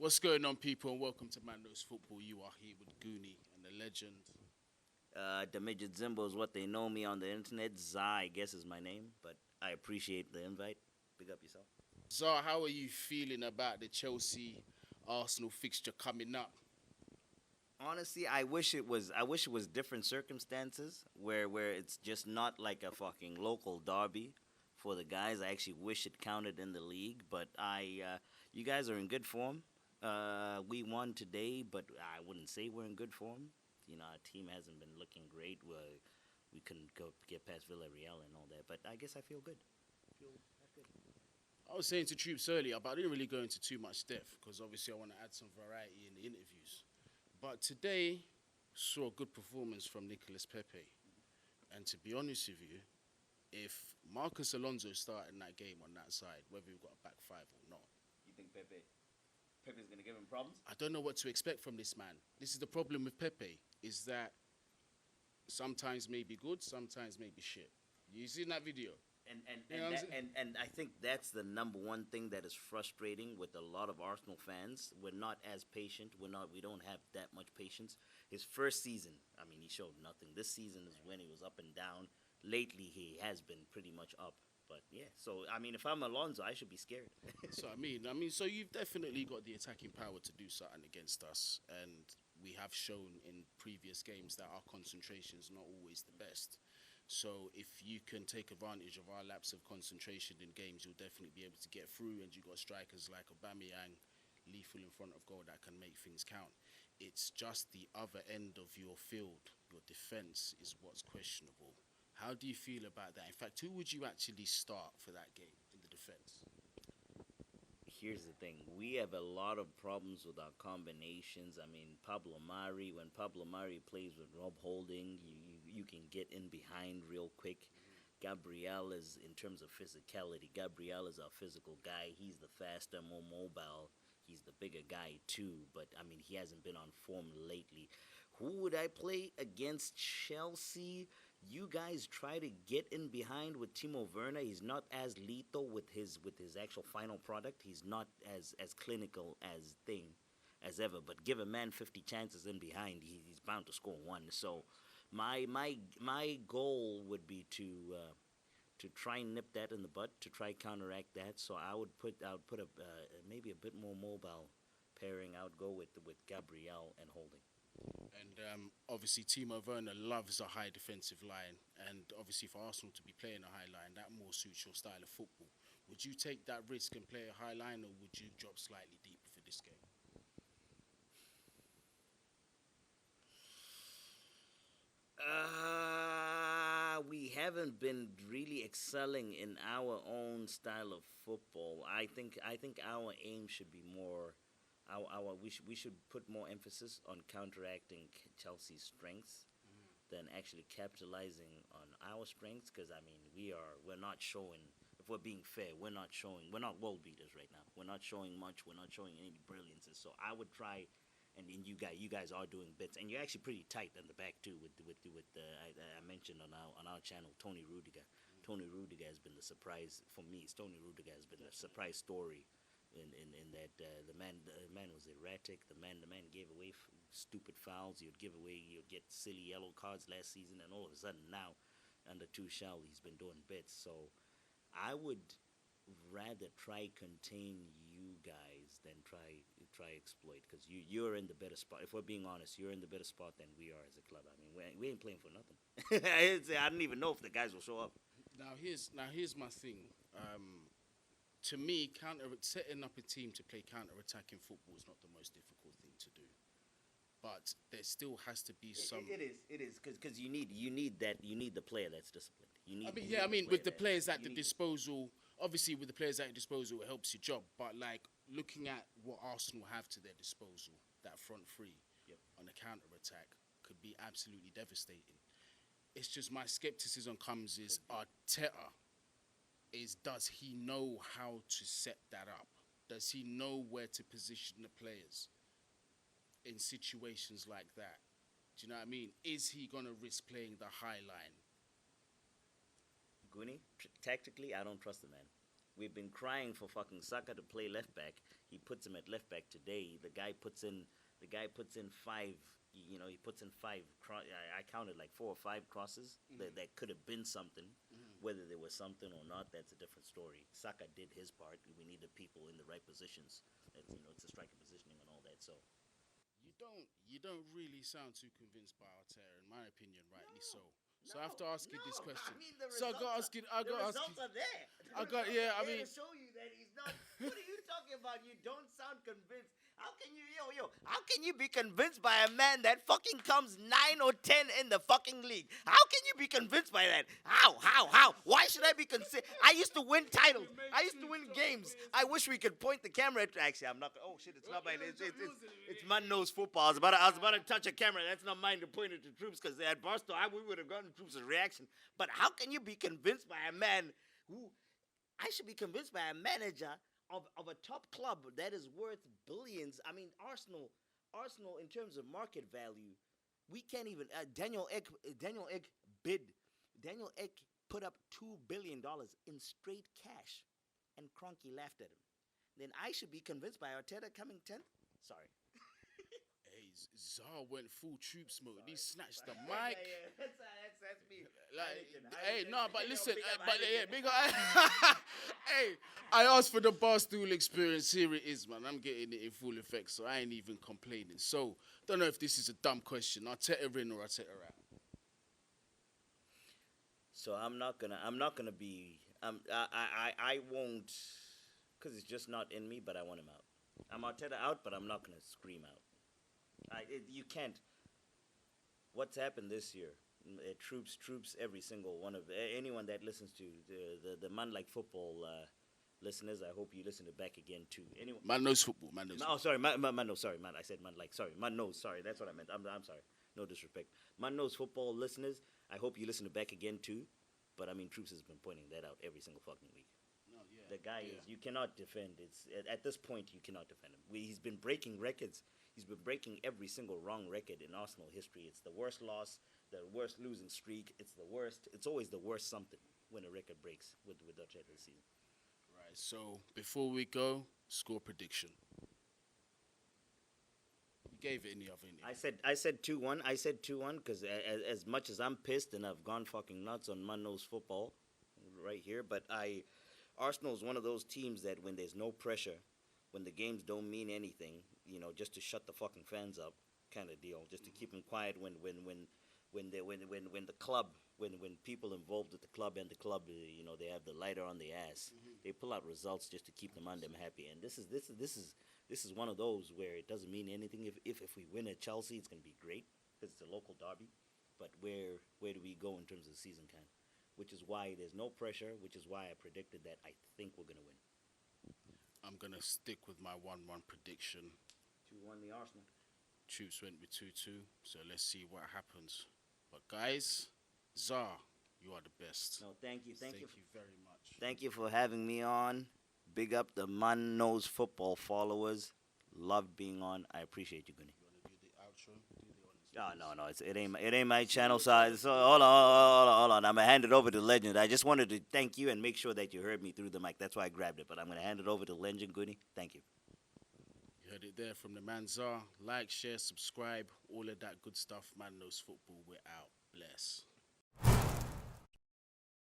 What's going on, people, and welcome to Man Knows Football. You are here with Guni and the legend. The midget Zimbo is what they know me on the internet. Zai, I guess, is my name, but I appreciate the invite. Big up yourself. Zara, how are you feeling about the Chelsea Arsenal fixture coming up? Honestly, I wish it was different circumstances where it's just not like a fucking local derby for the guys. I actually wish it counted in the league, but you guys are in good form. We won today, but I wouldn't say we're in good form. Our team hasn't been looking great. We couldn't go get past Villarreal and all that, but I guess I feel good. I feel good. I was saying to Troops earlier, but I didn't really go into too much depth because obviously I want to add some variety in the interviews. But today, saw a good performance from Nicolas Pepe. And to be honest with you, if Marcus Alonso started in that game on that side, whether we've got a back five or not, You think Pepe's gonna give him problems? I don't know what to expect from this man. This is the problem with Pepe, is that sometimes may be good, sometimes may be shit. You seen that video? And and You know and, what I'm that, saying? and I think that's the number one thing that is frustrating with a lot of Arsenal fans. We're not as patient. We don't have that much patience. His first season, I mean, he showed nothing. This season is when he was up and down. Lately, he has been pretty much up. But yeah, so I mean, if I'm Alonso, I should be scared. So so you've definitely got the attacking power to do something against us, and we have shown in previous games that our concentration is not always the best. So if you can take advantage of our lapse of concentration in games, you'll definitely be able to get through. And you've got strikers like Aubameyang, lethal in front of goal that can make things count. It's just the other end of your field, your defence, is what's questionable. How do you feel about that? In fact, who would you actually start for that game in the defence? Here's the thing: we have a lot of problems with our combinations. I mean, when Pablo Mari plays with Rob Holding, you can get in behind real quick. Gabriel is, in terms of physicality, Gabriel is our physical guy. He's the faster, more mobile. He's the bigger guy too, but I mean, he hasn't been on form lately. Who would I play against Chelsea? You guys try to get in behind with Timo Werner. He's not as lethal with his actual final product. He's not as clinical as ever. But give a man 50 chances in behind, he's bound to score one. So my goal would be to try and nip that in the butt, to try counteract that. So I would put a maybe a bit more mobile pairing. I would go with Gabriel and Holding. And obviously, Timo Werner loves a high defensive line. And obviously, for Arsenal to be playing a high line, that more suits your style of football. Would you take that risk and play a high line, or would you drop slightly deeper for this game? We haven't been really excelling in our own style of football. I think our aim should be more. We should put more emphasis on counteracting Chelsea's strengths than actually capitalizing on our strengths. Because I mean, we're not showing. If we're being fair, we're not showing. We're not world beaters right now. We're not showing much. We're not showing any brilliances. So I would try, and then you guys are doing bits, and you're actually pretty tight in the back too. I mentioned on our channel Tony Rudiger. Tony Rudiger has been the surprise for me. Tony Rudiger has been a surprise story in that the man was erratic. The man gave away stupid fouls. He would get silly yellow cards last season, and all of a sudden now, under Tuchel, he's been doing bits. So I would rather try contain you guys than try exploit, because you're in the better spot. If we're being honest, you're in the better spot than we are as a club. I mean, we ain't playing for nothing. I don't even know if the guys will show up. Now here's my thing. To me, setting up a team to play counter-attacking football is not the most difficult thing to do. But there still has to be some. It is because you need the player that's disciplined. With the players at the disposal, obviously with the players at your disposal, it helps your job. But like looking at what Arsenal have to their disposal, that front three Yep. on a counter attack could be absolutely devastating. It's just my skepticism comes is Arteta is does he know how to set that up? Does he know where to position the players in situations like that? Do you know what I mean? Is he gonna risk playing the high line? Guni, tactically, I don't trust the man. We've been crying for fucking Saka to play left back. He puts him at left back today. The guy puts in five. You know, he puts in five. I counted like 4 or 5 crosses that could have been something. Whether there was something or not, that's a different story. Saka did his part. We needed people in the right positions. It's, you know, it's the striker positioning and all that. So You don't really sound too convinced by Arteta, in my opinion, rightly so. So I have to ask you this question. I mean, the So I got to ask you. I the got to ask results you. are there. I got yeah. I mean, to show you that he's not. What are you talking about? You don't sound convinced. How can you, How can you be convinced by a man that fucking comes 9 or 10 in the fucking league? How can you be convinced by that? How? Why should I be convinced? I used to win titles. I used to win games. I wish we could point the camera at. Actually, I'm not. Oh shit! It's not mine. It's man knows football. I was about to touch a camera. That's not mine to point it to Troops because at Barstool, we would have gotten Troops' reaction. But how can you be convinced by a man who? I should be convinced by a manager of a top club that is worth billions. I mean, Arsenal in terms of market value, we can't even. Daniel Ek put up $2 billion in straight cash, and Kroenke laughed at him. Then I should be convinced by Arteta coming 10th? Sorry. hey, Zar went full Troops mode. He snatched the mic. That's me. Hey, no, but listen, big up. Hey, I asked for the Barstool experience. Here it is, man. I'm getting it in full effect, so I ain't even complaining. So, don't know if this is a dumb question. Arteta in or Arteta out? So I'm not gonna be. I won't, cause it's just not in me. But I want him out. I'm Arteta out, but I'm not gonna scream out. You can't. What's happened this year? Troops. Every single one of anyone that listens to the Man Like Football listeners. I hope you listen to back again too. Anyone? Man knows football. Man knows. Oh, sorry, man knows. Sorry, man. I said man like. Sorry, man knows. Sorry, that's what I meant. I'm sorry. No disrespect. Man knows football listeners. I hope you listen to back again too. But I mean, Troops has been pointing that out every single fucking week. No, yeah, the guy is. You cannot defend. It's at this point you cannot defend him. He's been breaking records. He's been breaking every single wrong record in Arsenal history. It's the worst loss, the worst losing streak. It's the worst. It's always the worst something when a record breaks with Arteta this season. Right. So before we go, score prediction. You gave it in the other inning. I said 2-1. I said 2-1 because as much as I'm pissed and I've gone fucking nuts on Man Knows Football right here, but Arsenal is one of those teams that when there's no pressure, when the games don't mean anything, just to shut the fucking fans up, kind of deal, just to keep them quiet when the club, when people involved with the club and the club, they have the lighter on the ass, they pull out results just to keep them happy. And this is one of those where it doesn't mean anything. If we win at Chelsea, it's gonna be great because it's a local derby. But where do we go in terms of the season, kind? Which is why there's no pressure. Which is why I predicted that I think we're gonna win. I'm going to stick with my 1-1 prediction. 2-1 the Arsenal. Troops went with 2-2, so let's see what happens. But guys, Zar, you are the best. No, thank you. Thank you very much. Thank you for having me on. Big up the Man Knows Football followers. Love being on. I appreciate you, Guni. You want to do the outro? No. It ain't my channel. So hold on. I'm gonna hand it over to Legend. I just wanted to thank you and make sure that you heard me through the mic. That's why I grabbed it. But I'm gonna hand it over to Legend, Guni. Thank you. You heard it there from the man Zar. Like, share, subscribe, all of that good stuff. Man Knows Football. We're out. Bless.